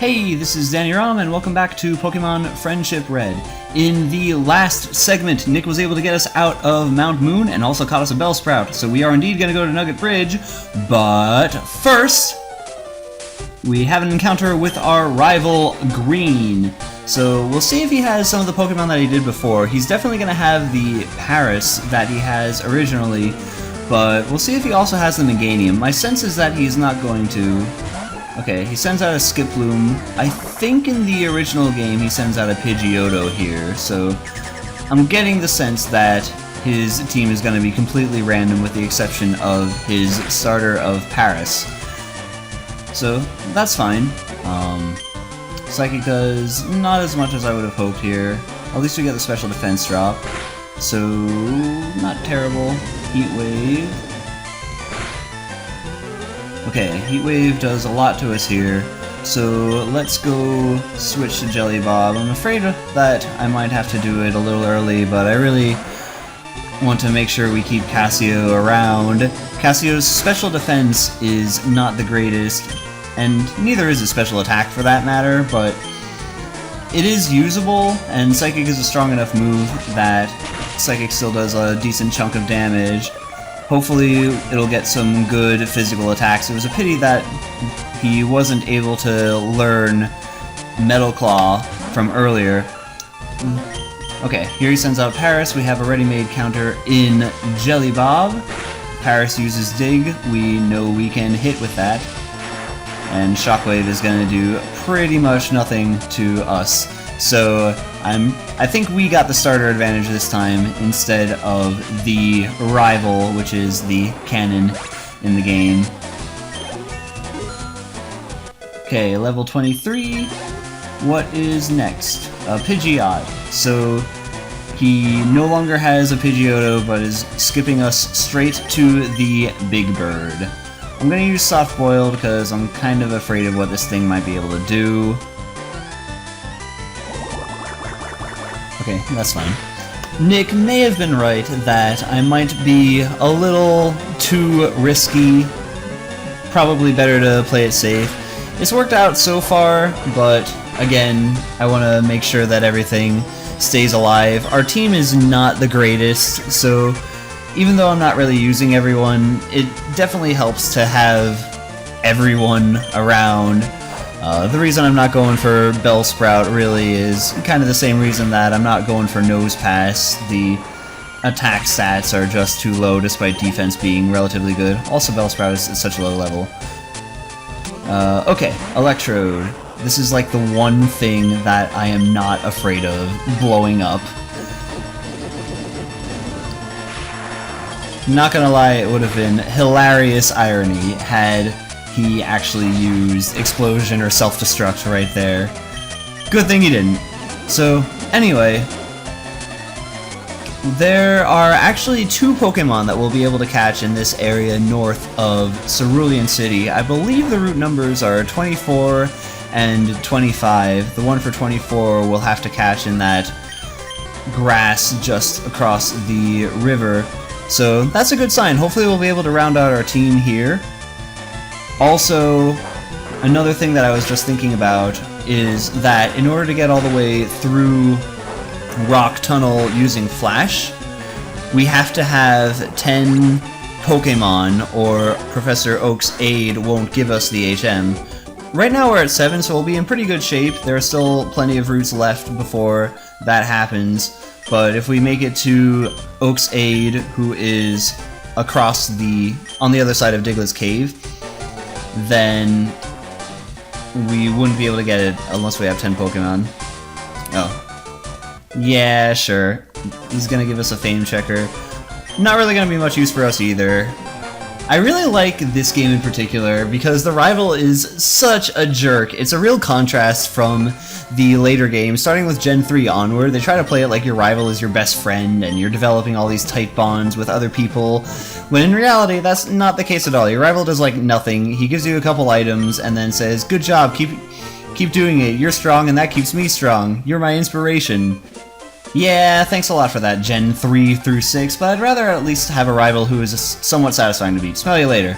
Hey, this is Danny Rom, and welcome back to Pokemon Friendship Red. In the last segment, Nick was able to get us out of Mount Moon and also caught us a Bellsprout, so we are indeed going to go to Nugget Bridge, but first, we have an encounter with our rival, Green. So we'll see if he has some of the Pokemon that he did before. He's definitely going to have the Paris that he has originally, but we'll see if he also has the Meganium. My sense is that he's not going to. Okay, he sends out a Skiploom. I think in the original game he sends out a Pidgeotto here, so I'm getting the sense that his team is going to be completely random with the exception of his starter of Paris. So, that's fine. Psychic does not as much as I would have hoped here. At least we get the special defense drop. So, not terrible. Heat Wave. Okay, Heat Wave does a lot to us here, so let's go switch to Jelly Bob. I'm afraid that I might have to do it a little early, but I really want to make sure we keep Cassio around. Cassio's special defense is not the greatest, and neither is his special attack for that matter, but it is usable, and Psychic is a strong enough move that Psychic still does a decent chunk of damage. Hopefully it'll get some good physical attacks. It was a pity that he wasn't able to learn Metal Claw from earlier. Okay, here he sends out Paris. We have a ready-made counter in Jelly Bob. Paris uses Dig. We know we can hit with that. And Shockwave is going to do pretty much nothing to us. So I think we got the starter advantage this time instead of the rival, which is the cannon in the game. Okay, level 23. What is next? A Pidgeot. So he no longer has a Pidgeotto, but is skipping us straight to the Big Bird. I'm going to use Soft Boiled because I'm kind of afraid of what this thing might be able to do. Okay, that's fine. Nick may have been right that I might be a little too risky. Probably better to play it safe. It's worked out so far, but again, I want to make sure that everything stays alive. Our team is not the greatest, so even though I'm not really using everyone, it definitely helps to have everyone around. The reason I'm not going for Bellsprout really is kind of the same reason that I'm not going for Nose Pass. The attack stats are just too low despite defense being relatively good. Also, Bellsprout is at such a low level. Okay, Electrode. This is like the one thing that I am not afraid of blowing up. Not gonna lie, it would have been hilarious irony had he actually used Explosion or Self-Destruct right there. Good thing he didn't. So, anyway, there are actually two Pokemon that we'll be able to catch in this area north of Cerulean City. I believe the route numbers are 24 and 25. The one for 24 we'll have to catch in that grass just across the river. So that's a good sign. Hopefully we'll be able to round out our team here. Also, another thing that I was just thinking about is that in order to get all the way through Rock Tunnel using Flash, we have to have 10 Pokemon or Professor Oak's aid won't give us the HM. Right now we're at 7, so we'll be in pretty good shape. There are still plenty of routes left before that happens, but if we make it to Oak's aid, who is across on the other side of Diglett's Cave, then we wouldn't be able to get it unless we have 10 Pokemon. Oh. Yeah, sure. He's gonna give us a Fame Checker. Not really gonna be much use for us either. I really like this game in particular because the rival is such a jerk. It's a real contrast from the later games, starting with Gen 3 onward. They try to play it like your rival is your best friend and you're developing all these tight bonds with other people, when in reality that's not the case at all. Your rival does like nothing. He gives you a couple items and then says, "Good job, keep doing it. You're strong and that keeps me strong. You're my inspiration." Yeah, thanks a lot for that, Gen 3 through 6, but I'd rather at least have a rival who is somewhat satisfying to beat. Smell you later.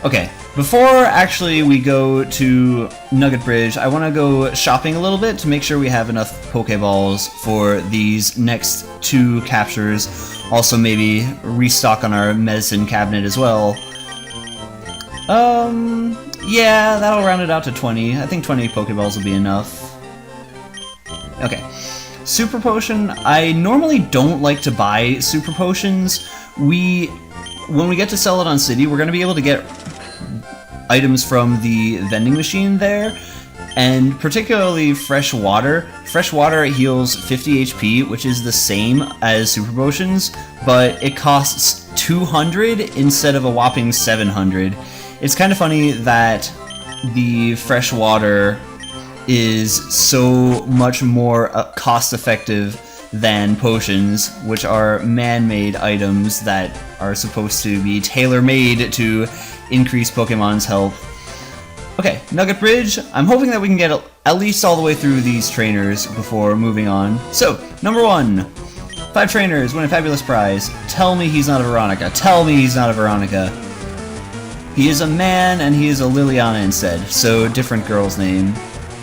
Okay, Before actually we go to Nugget Bridge, I want to go shopping a little bit to make sure we have enough Pokeballs for these next 2 captures. Also maybe restock on our medicine cabinet as well. Yeah, that'll round it out to 20. I think 20 Pokeballs will be enough. Okay. Super Potion, I normally don't like to buy Super Potions. When we get to Celadon City, we're going to be able to get items from the vending machine there, and particularly fresh water. Fresh water heals 50 HP, which is the same as Super Potions, but it costs 200 instead of a whopping 700. It's kind of funny that the fresh water is so much more cost-effective than potions, which are man-made items that are supposed to be tailor-made to increase Pokemon's health. Okay, Nugget Bridge. I'm hoping that we can get at least all the way through these trainers before moving on. So, number 1. 5 trainers win a fabulous prize. Tell me he's not a Veronica. Tell me he's not a Veronica. He is a man, and he is a Liliana instead, so different girl's name.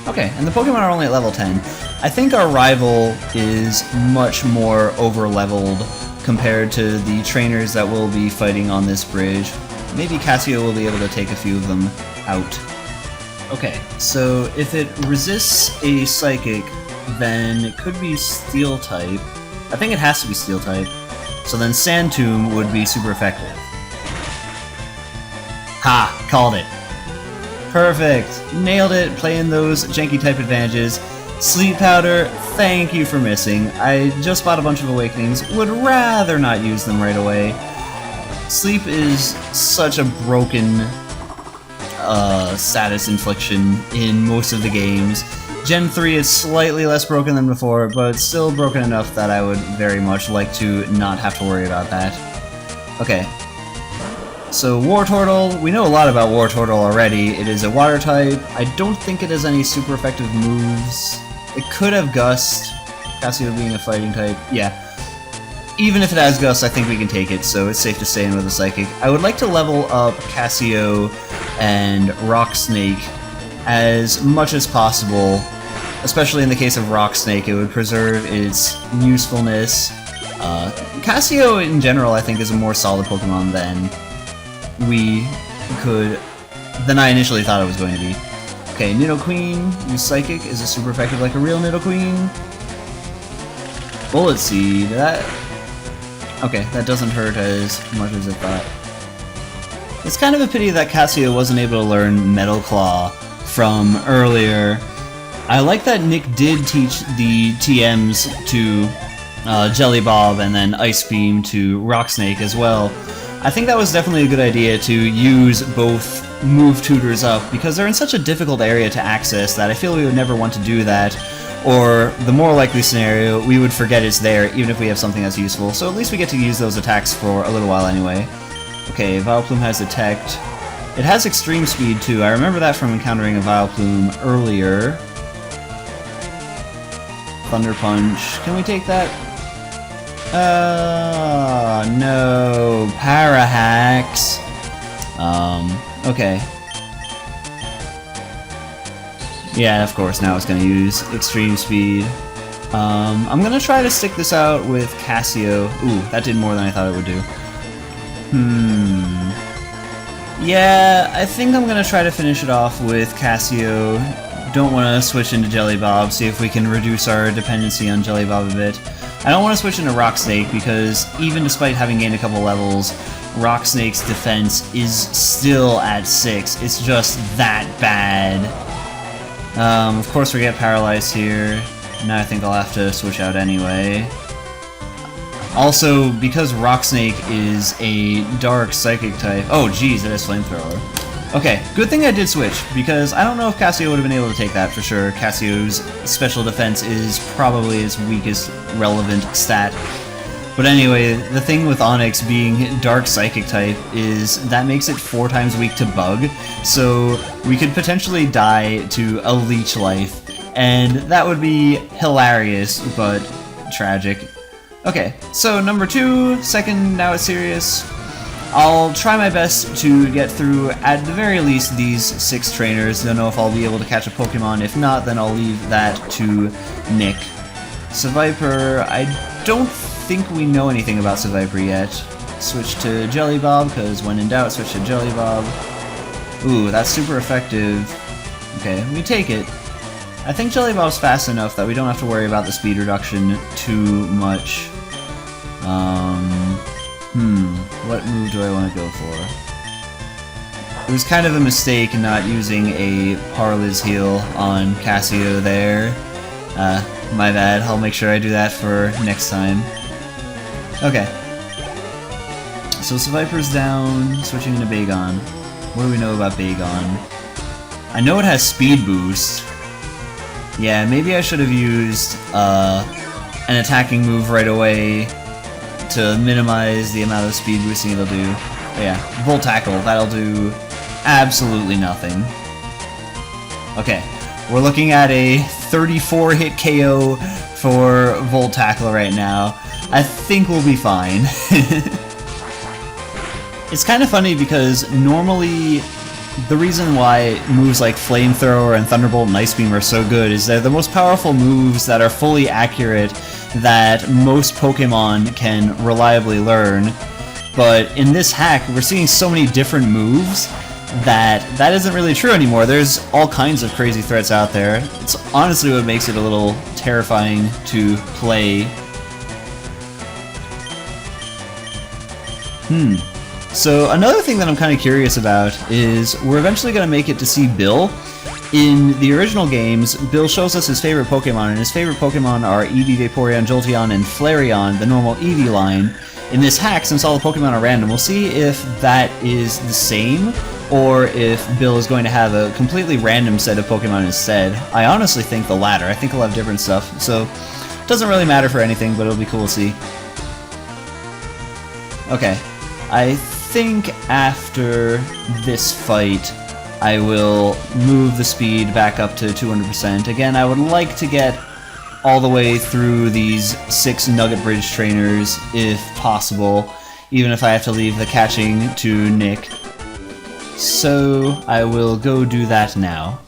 Okay, and the Pokemon are only at level 10. I think our rival is much more over-leveled compared to the trainers that we'll be fighting on this bridge. Maybe Cassio will be able to take a few of them out. Okay, so if it resists a Psychic, then it could be Steel-type. I think it has to be Steel-type. So then Sand Tomb would be super effective. Ha! Called it. Perfect! Nailed it, playing those janky-type advantages. Sleep Powder, thank you for missing. I just bought a bunch of Awakenings, would rather not use them right away. Sleep is such a broken status infliction in most of the games. Gen 3 is slightly less broken than before, but still broken enough that I would very much like to not have to worry about that. Okay. So Wartortle, we know a lot about Wartortle already. It is a water type. I don't think it has any super effective moves. It could have Gust, Cassio being a fighting type. Yeah. Even if it has Gust, I think we can take it, so it's safe to stay in with a Psychic. I would like to level up Cassio and Rock Snake as much as possible, especially in the case of Rock Snake. It would preserve its usefulness. Cassio in general, I think, is a more solid Pokemon than I initially thought it was going to be. Okay, Nidoqueen, use Psychic. Is it super effective like a real Nidoqueen? Bullet Seed, okay, that doesn't hurt as much as I thought. It's kind of a pity that Cassio wasn't able to learn Metal Claw from earlier. I like that Nick did teach the TMs to Jelly Bob and then Ice Beam to Rock Snake as well. I think that was definitely a good idea to use both move tutors up, because they're in such a difficult area to access that I feel we would never want to do that. Or, the more likely scenario, we would forget it's there even if we have something that's useful, so at least we get to use those attacks for a little while anyway. Okay, Vileplume has Detect. It has Extreme Speed too, I remember that from encountering a Vileplume earlier. Thunder Punch, can we take that? No, Para Hacks. Okay. Yeah, of course, now it's gonna use Extreme Speed. I'm gonna try to stick this out with Cassio. Ooh, that did more than I thought it would do. Yeah, I think I'm gonna try to finish it off with Cassio. Don't want to switch into Jelly Bob, see if we can reduce our dependency on Jelly Bob a bit. I don't want to switch into Rock Snake because even despite having gained a couple levels, Rock Snake's defense is still at 6. It's just that bad. Of course we get paralyzed here. Now I think I'll have to switch out anyway. Also, because Rock Snake is a dark psychic type... Oh geez, it has Flamethrower. Okay, good thing I did switch, because I don't know if Cassio would have been able to take that for sure. Cassio's special defense is probably its weakest relevant stat. But anyway, the thing with Onix being dark psychic type is that makes it 4 times weak to bug, so we could potentially die to a leech life, and that would be hilarious, but tragic. Okay, so number 2, second, now it's serious. I'll try my best to get through, at the very least, these 6 trainers. Don't know if I'll be able to catch a Pokemon. If not, then I'll leave that to Nick. Seviper, I don't think we know anything about Seviper yet. Switch to Jelly Bob, because when in doubt, switch to Jelly Bob. Ooh, that's super effective. Okay, we take it. I think Jelly Bob's fast enough that we don't have to worry about the speed reduction too much. What move do I want to go for? It was kind of a mistake not using a Parliz heal on Cassio there. My bad. I'll make sure I do that for next time. Okay. So Seviper's down, switching into Bagon. What do we know about Bagon? I know it has speed boost. Yeah, maybe I should have used an attacking move right away to minimize the amount of speed boosting it'll do. But yeah, Volt Tackle, that'll do absolutely nothing. Okay, we're looking at a 34 hit KO for Volt Tackle right now. I think we'll be fine. It's kind of funny because normally the reason why moves like Flamethrower and Thunderbolt and Ice Beam are so good is they're the most powerful moves that are fully accurate that most Pokemon can reliably learn. But in this hack, we're seeing so many different moves that isn't really true anymore. There's all kinds of crazy threats out there. It's honestly what makes it a little terrifying to play. So another thing that I'm kind of curious about is we're eventually going to make it to see Bill. In the original games, Bill shows us his favorite Pokemon, and his favorite Pokemon are Eevee, Vaporeon, Jolteon, and Flareon, the normal Eevee line. In this hack, since all the Pokemon are random, we'll see if that is the same, or if Bill is going to have a completely random set of Pokemon instead. I honestly think the latter. I think he'll have different stuff, so it doesn't really matter for anything, but it'll be cool to see. Okay, I think after this fight, I will move the speed back up to 200%. Again, I would like to get all the way through these 6 Nugget Bridge trainers if possible, even if I have to leave the catching to Nick. So I will go do that now.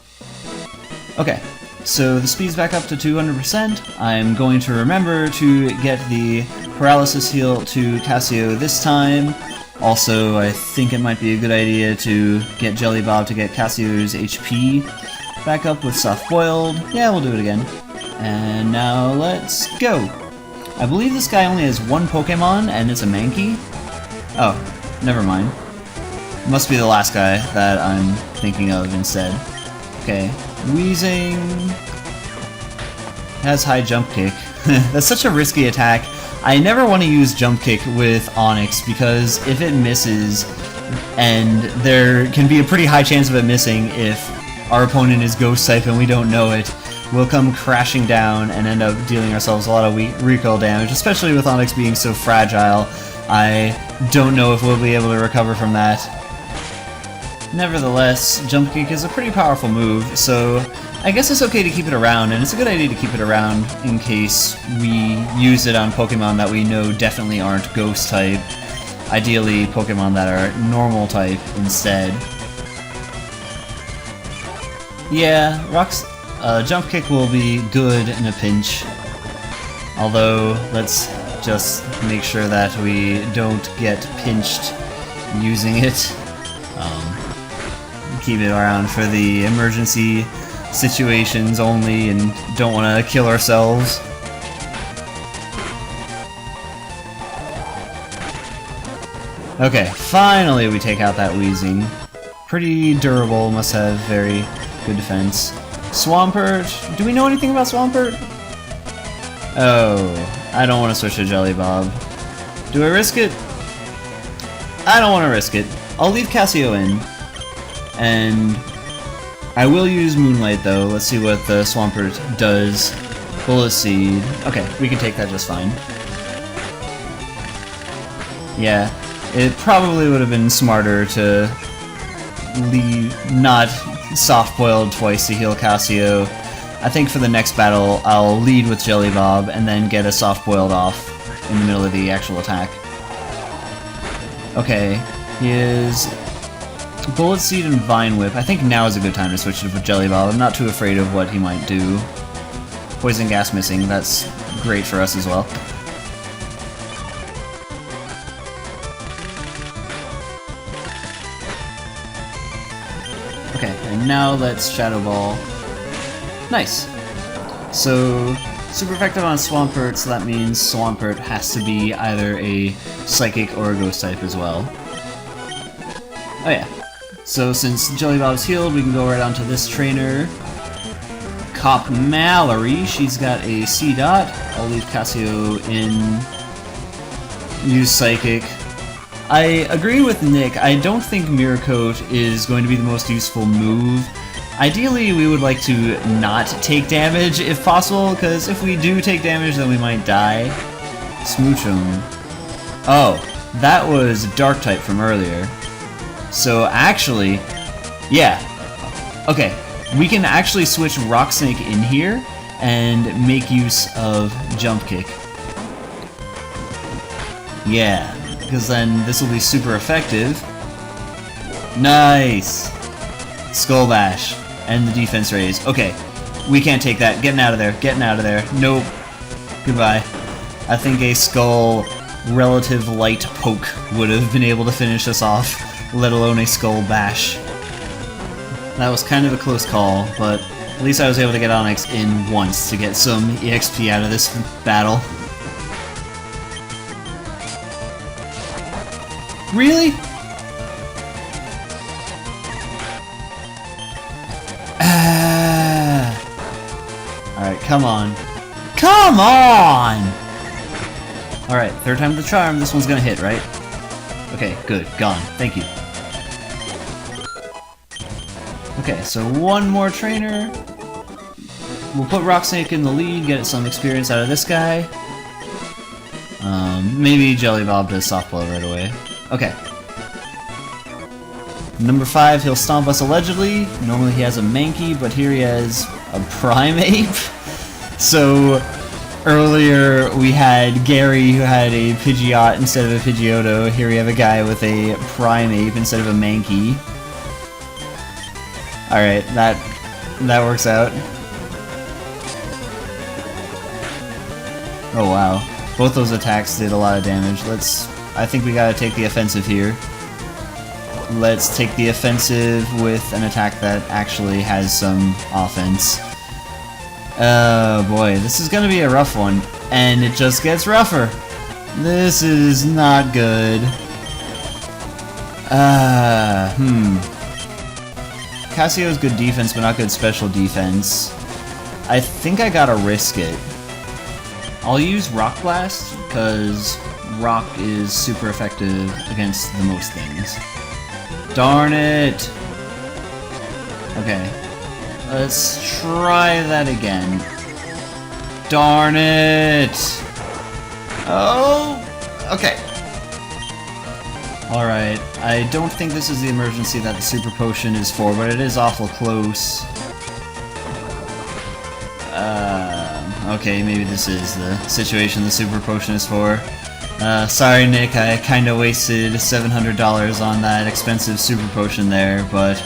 Okay, so the speed's back up to 200%. I'm going to remember to get the Paralysis Heal to Cassio this time. Also, I think it might be a good idea to get Jelly Bob to get Cassio's HP back up with Soft Boiled. Yeah, we'll do it again. And now let's go. I believe this guy only has 1 Pokemon, and it's a Mankey. Oh, never mind. Must be the last guy that I'm thinking of instead. Okay, Weezing has high jump kick. That's such a risky attack. I never want to use Jump Kick with Onix because if it misses, and there can be a pretty high chance of it missing if our opponent is Ghost type and we don't know it, we'll come crashing down and end up dealing ourselves a lot of recoil damage, especially with Onix being so fragile. I don't know if we'll be able to recover from that. Nevertheless, Jump Kick is a pretty powerful move, so I guess it's okay to keep it around, and it's a good idea to keep it around in case we use it on Pokemon that we know definitely aren't Ghost type. Ideally, Pokemon that are normal type instead. Yeah, Jump Kick will be good in a pinch. Although, let's just make sure that we don't get pinched using it. Keep it around for the emergency situations only and don't want to kill ourselves. Okay, finally we take out that Weezing. Pretty durable, must have very good defense. Swampert, do we know anything about Swampert? Oh, I don't want to switch to Jelly Bob. Do I risk it? I don't want to risk it. I'll leave Cassio in. And I will use Moonlight though. Let's see what the Swampert does. Bullet Seed. Okay, we can take that just fine. Yeah, it probably would have been smarter to not soft-boiled twice to heal Cassio. I think for the next battle, I'll lead with Jelly Bob and then get a soft-boiled off in the middle of the actual attack. Okay, he is Bullet Seed and Vine Whip. I think now is a good time to switch it with Jelly Bob. I'm not too afraid of what he might do. Poison Gas missing, that's great for us as well. Okay, and now let's Shadow Ball. Nice! So, super effective on Swampert, so that means Swampert has to be either a Psychic or a Ghost type as well. Oh yeah. So since Jelly Bob's healed, we can go right onto this trainer. Cop Mallory, she's got a C-Dot. I'll leave Casio in. Use Psychic. I agree with Nick, I don't think Mirror Coat is going to be the most useful move. Ideally, we would like to not take damage if possible, because if we do take damage, then we might die. Smoochum. Oh, that was Dark type from earlier. So actually, yeah. Okay, we can actually switch Rock Snake in here and make use of Jump Kick. Yeah, because then this will be super effective. Nice! Skull Bash. And the defense raise. Okay, we can't take that. Getting out of there. Getting out of there. Nope. Goodbye. I think a Skull relative light poke would have been able to finish us off, let alone a Skull Bash. That was kind of a close call, but at least I was able to get Onyx in once to get some EXP out of this battle. Really? Alright, come on. Come on! Alright, third time the charm, this one's gonna hit, right? Okay, good, gone. Thank you. Okay, so one more trainer. We'll put Rock Snake in the lead, get some experience out of this guy. Maybe Jelly Bob does soft blow right away. Okay. Number 5, he'll stomp us allegedly. Normally he has a Mankey, but here he has a Primeape. So earlier we had Gary who had a Pidgeot instead of a Pidgeotto. Here we have a guy with a Primeape instead of a Mankey. Alright, that works out. Oh wow. Both those attacks did a lot of damage. I think we gotta take the offensive here. Let's take the offensive with an attack that actually has some offense. Oh boy, this is gonna be a rough one. And it just gets rougher. This is not good. Cassio's good defense, but not good special defense. I think I gotta risk it. I'll use Rock Blast, because Rock is super effective against the most things. Darn it! Okay. Let's try that again. Darn it! Oh! Okay. Alright. I don't think this is the emergency that the Super Potion is for, but it is awful close. Okay, maybe this is the situation the Super Potion is for. Sorry Nick, I kinda wasted $700 on that expensive Super Potion there, but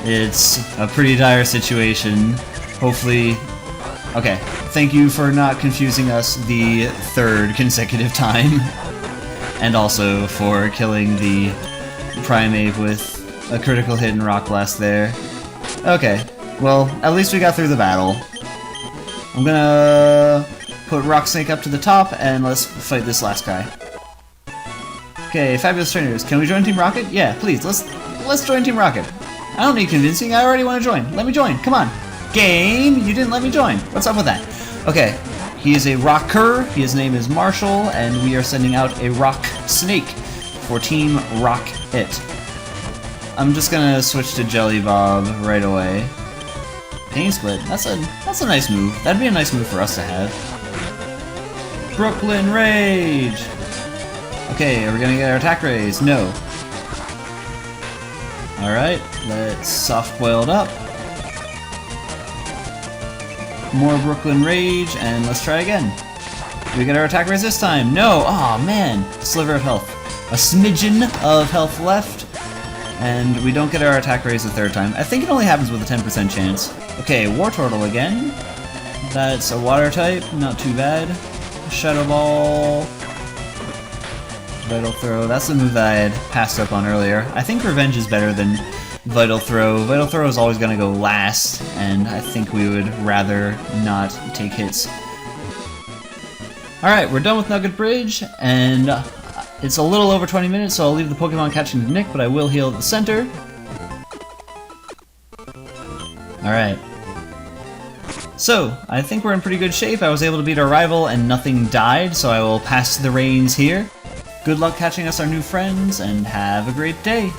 it's a pretty dire situation. Hopefully... Okay, thank you for not confusing us the third consecutive time. And also for killing the Primeape with a critical hit and Rock Blast there. Okay, well, at least we got through the battle. I'm gonna put Rock Snake up to the top, and let's fight this last guy. Okay, fabulous trainers. Can we join Team Rocket? Yeah, please, let's join Team Rocket. I don't need convincing, I already want to join. Let me join, come on. Game, you didn't let me join. What's up with that? Okay, he is a rocker, his name is Marshall, and we are sending out a Rock Snake for Team Rocket. I'm just gonna switch to Jelly Bob right away. Pain Split, that's a nice move. That'd be a nice move for us to have. Brooklyn Rage! Okay, are we gonna get our attack raise? No. Alright, let's soft boil it up. More Brooklyn Rage, and let's try again. Do we get our attack raise this time? No! Aw, man! Sliver of health. a smidgen of health left, and we don't get our attack raised the third time. I think it only happens with a 10% chance. Okay, War Turtle again. That's a water type, not too bad. Shadow Ball. Vital Throw, that's the move that I had passed up on earlier. I think Revenge is better than Vital Throw. Vital Throw is always going to go last, and I think we would rather not take hits. Alright, we're done with Nugget Bridge, and it's a little over 20 minutes, so I'll leave the Pokemon catching to Nick, but I will heal at the center. Alright. So, I think we're in pretty good shape. I was able to beat our rival and nothing died, so I will pass the reins here. Good luck catching us our new friends, and have a great day!